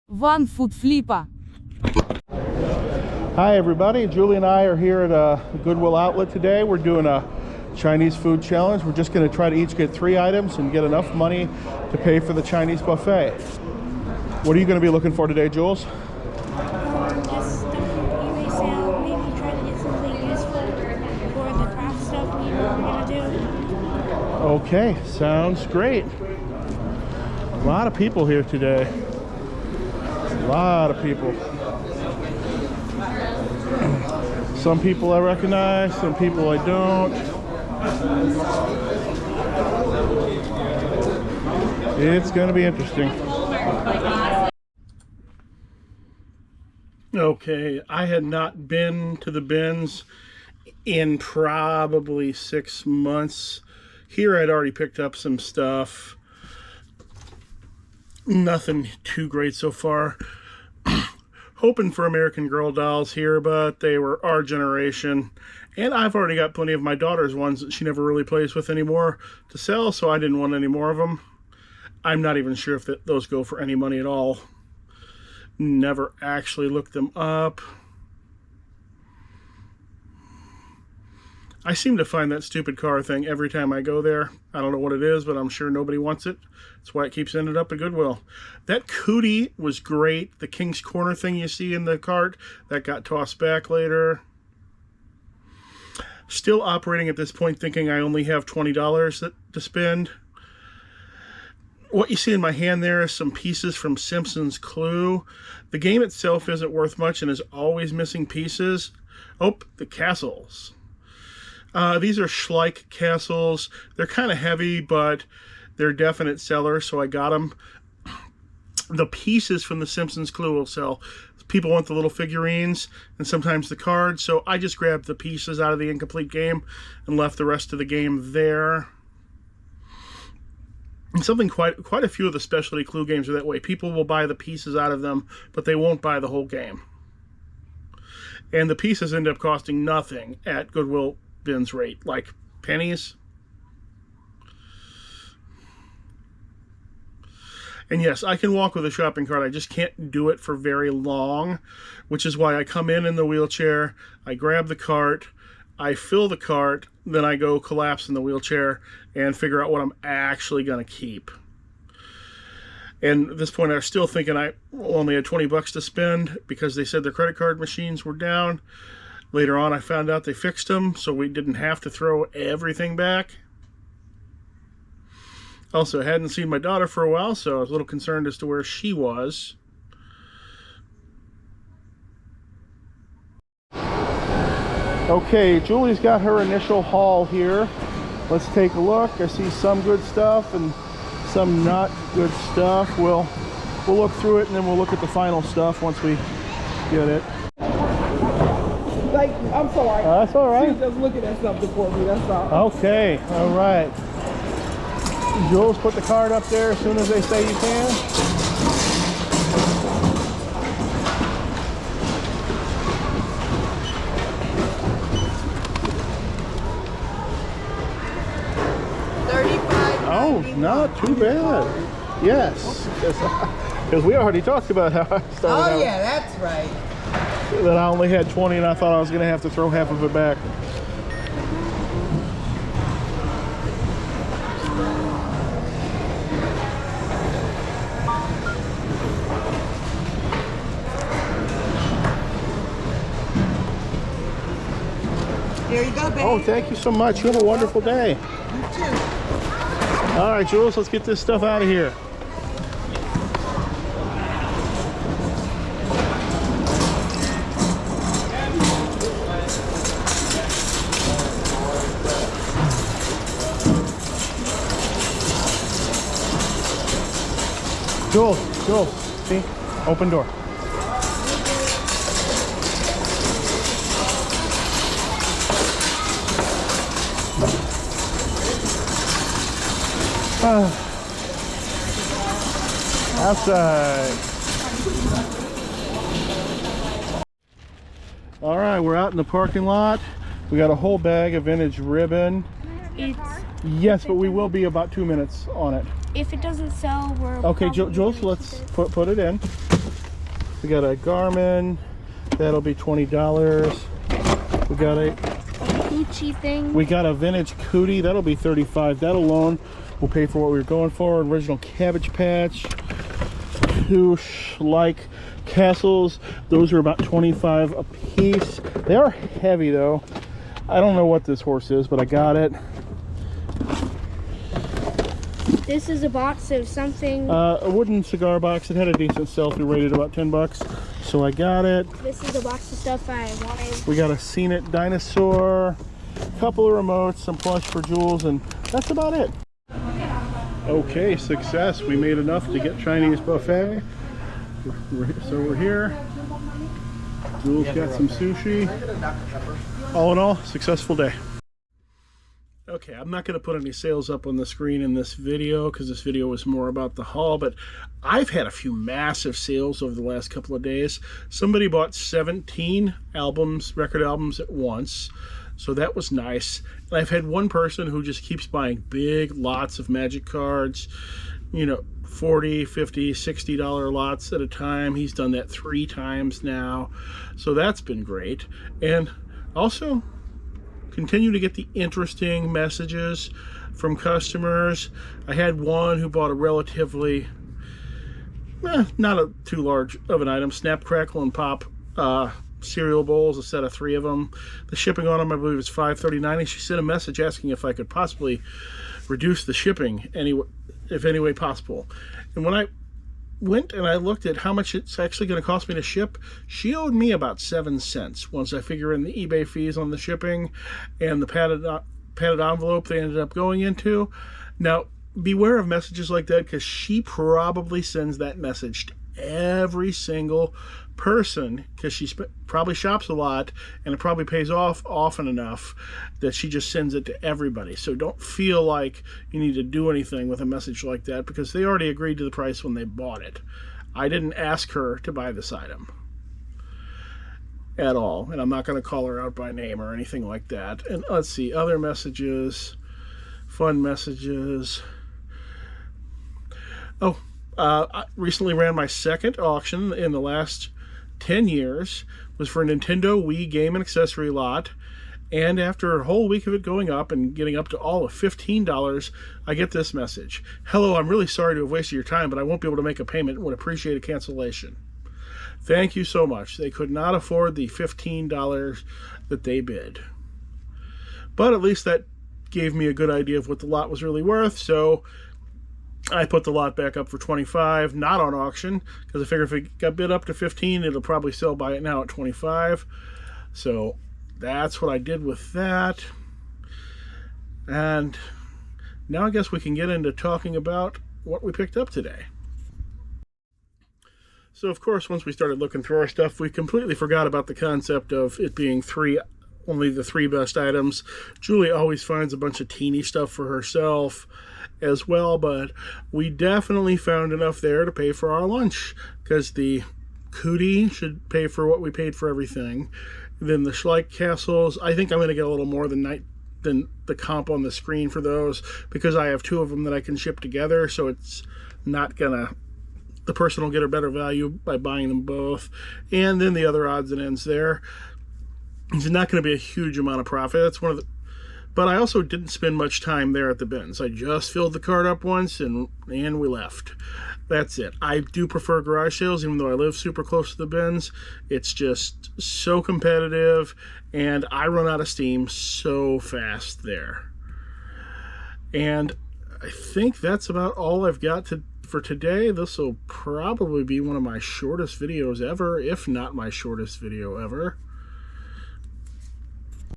One-foot-flipper. Hi everybody, Julie and I are here at a Goodwill outlet today. We're doing a Chinese food challenge. We're just going to try to each get 3 items and get enough money to pay for the Chinese buffet. What are you going to be looking for today, Jules? Just stuff from eBay sale, maybe try to get something useful for the craft stuff we're going to do. Okay, sounds great. A lot of people here today. A lot of people. Some people I recognize, some people I don't. It's going to be interesting. Okay, I had not been to the bins in probably 6 months. Here I'd already picked up some stuff. Nothing too great so far. Hoping for American Girl dolls here, but they were our generation. And I've already got plenty of my daughter's ones that she never really plays with anymore to sell, so I didn't want any more of them. I'm not even sure if those go for any money at all. Never actually looked them up. I seem to find that stupid car thing every time I go there. I don't know what it is, but I'm sure nobody wants it. That's why it keeps ending up at Goodwill. That cootie was great. The King's Corner thing you see in the cart, that got tossed back later. Still operating at this point thinking I only have $20 to spend. What you see in my hand there is some pieces from Simpsons Clue. The game itself isn't worth much and is always missing pieces. Oh, the castles. These are Schleich castles. They're kind of heavy, but they're definite sellers, so I got them. The pieces from the Simpsons Clue will sell. People want the little figurines and sometimes the cards, so I just grabbed the pieces out of the incomplete game and left the rest of the game there. And something quite a few of the specialty Clue games are that way. People will buy the pieces out of them, but they won't buy the whole game. And the pieces end up costing nothing at Goodwill bins rate, like pennies. And yes, I can walk with a shopping cart. I just can't do it for very long, which is why I come in the wheelchair, I grab the cart, I fill the cart, then I go collapse in the wheelchair and figure out what I'm actually going to keep. And at this point, I was still thinking I only had 20 bucks to spend because they said their credit card machines were down. Later on, I found out they fixed them, so we didn't have to throw everything back. Also, I hadn't seen my daughter for a while, so I was a little concerned as to where she was. Okay, Julie's got her initial haul here. Let's take a look. I see some good stuff and some not good stuff. We'll look through it and then we'll look at the final stuff once we get it. Like, I'm sorry. That's all right. She was just looking at something for me, that's all. Okay, all right. Jules, put the card up there as soon as they say you can. Oh, not too bad. Yes, because we already talked about how I started out. Oh, yeah, that's right. That I only had 20 and I thought I was going to have to throw half of it back. Here you go, baby. Oh, thank you so much. You have a wonderful day. You too. All right, Jules, let's get this stuff out of here. Jules, see? Open door. Outside. All right, we're out in the parking lot. We got a whole bag of vintage ribbon. Yes, but we will be about 2 minutes on it. If it doesn't sell, we're okay. Jules, let's put it in. We got a Garmin, that'll be $20. We got a Gucci thing. We got a vintage Cootie, that'll be $35. That alone will pay for what we were going for. Original Cabbage Patch, two Schleich Castles, those are about $25 a piece. They are heavy though. I don't know what this horse is, but I got it. This is a box of something. A wooden cigar box. It had a decent sell-through, rated about $10, so I got it. This is a box of stuff I wanted. We got a Seen It dinosaur, a couple of remotes, some plush for Jules, and that's about it. Okay, success. We made enough to get Chinese buffet. So we're here. Jules got some sushi. All in all, successful day. Okay, I'm not going to put any sales up on the screen in this video because this video was more about the haul, but I've had a few massive sales over the last couple of days. Somebody bought 17 record albums at once, so that was nice. And I've had one person who just keeps buying big lots of Magic cards, you know, $40, $50, $60 lots at a time. He's done that 3 times now, so that's been great. And also continue to get the interesting messages from customers. I had one who bought a relatively not too large of an item, Snap, Crackle, and Pop cereal bowls, a set of 3 of them. The shipping on them, I believe, is $5.39, and she sent a message asking if I could possibly reduce the shipping if any way possible. And when I went and I looked at how much it's actually going to cost me to ship, she owed me about 7 cents once I figure in the eBay fees on the shipping and the padded envelope they ended up going into. Now, beware of messages like that, because she probably sends that message to every single person, because she probably shops a lot and it probably pays off often enough that she just sends it to everybody. So don't feel like you need to do anything with a message like that, because they already agreed to the price when they bought it. I didn't ask her to buy this item at all, and I'm not going to call her out by name or anything like that. And let's see, other messages, fun messages. Oh, I recently ran my second auction in the last 10 years. It was for a Nintendo Wii game and accessory lot, and after a whole week of it going up and getting up to all of $15, I get this message: "Hello, I'm really sorry to have wasted your time, but I won't be able to make a payment and would appreciate a cancellation. Thank you so much." They could not afford the $15 that they bid, but at least that gave me a good idea of what the lot was really worth, so I put the lot back up for $25, not on auction, because I figure if it got bid up to $15, it'll probably sell by it now at $25. So that's what I did with that. And now I guess we can get into talking about what we picked up today. So of course, once we started looking through our stuff, we completely forgot about the concept of it being only the 3 best items. Julie always finds a bunch of teeny stuff for herself as well, but we definitely found enough there to pay for our lunch, because the Cootie should pay for what we paid for everything. Then the Schleich Castles, I think I'm going to get a little more than the comp on the screen for those, because I have 2 of them that I can ship together, so it's not gonna, the person will get a better value by buying them both. And then the other odds and ends there, it's not going to be a huge amount of profit. That's one of the, but I also didn't spend much time there at the bins. I just filled the cart up once and we left. That's it. I do prefer garage sales, even though I live super close to the bins. It's just so competitive, and I run out of steam so fast there. And I think that's about all I've got for today. This will probably be one of my shortest videos ever, if not my shortest video ever.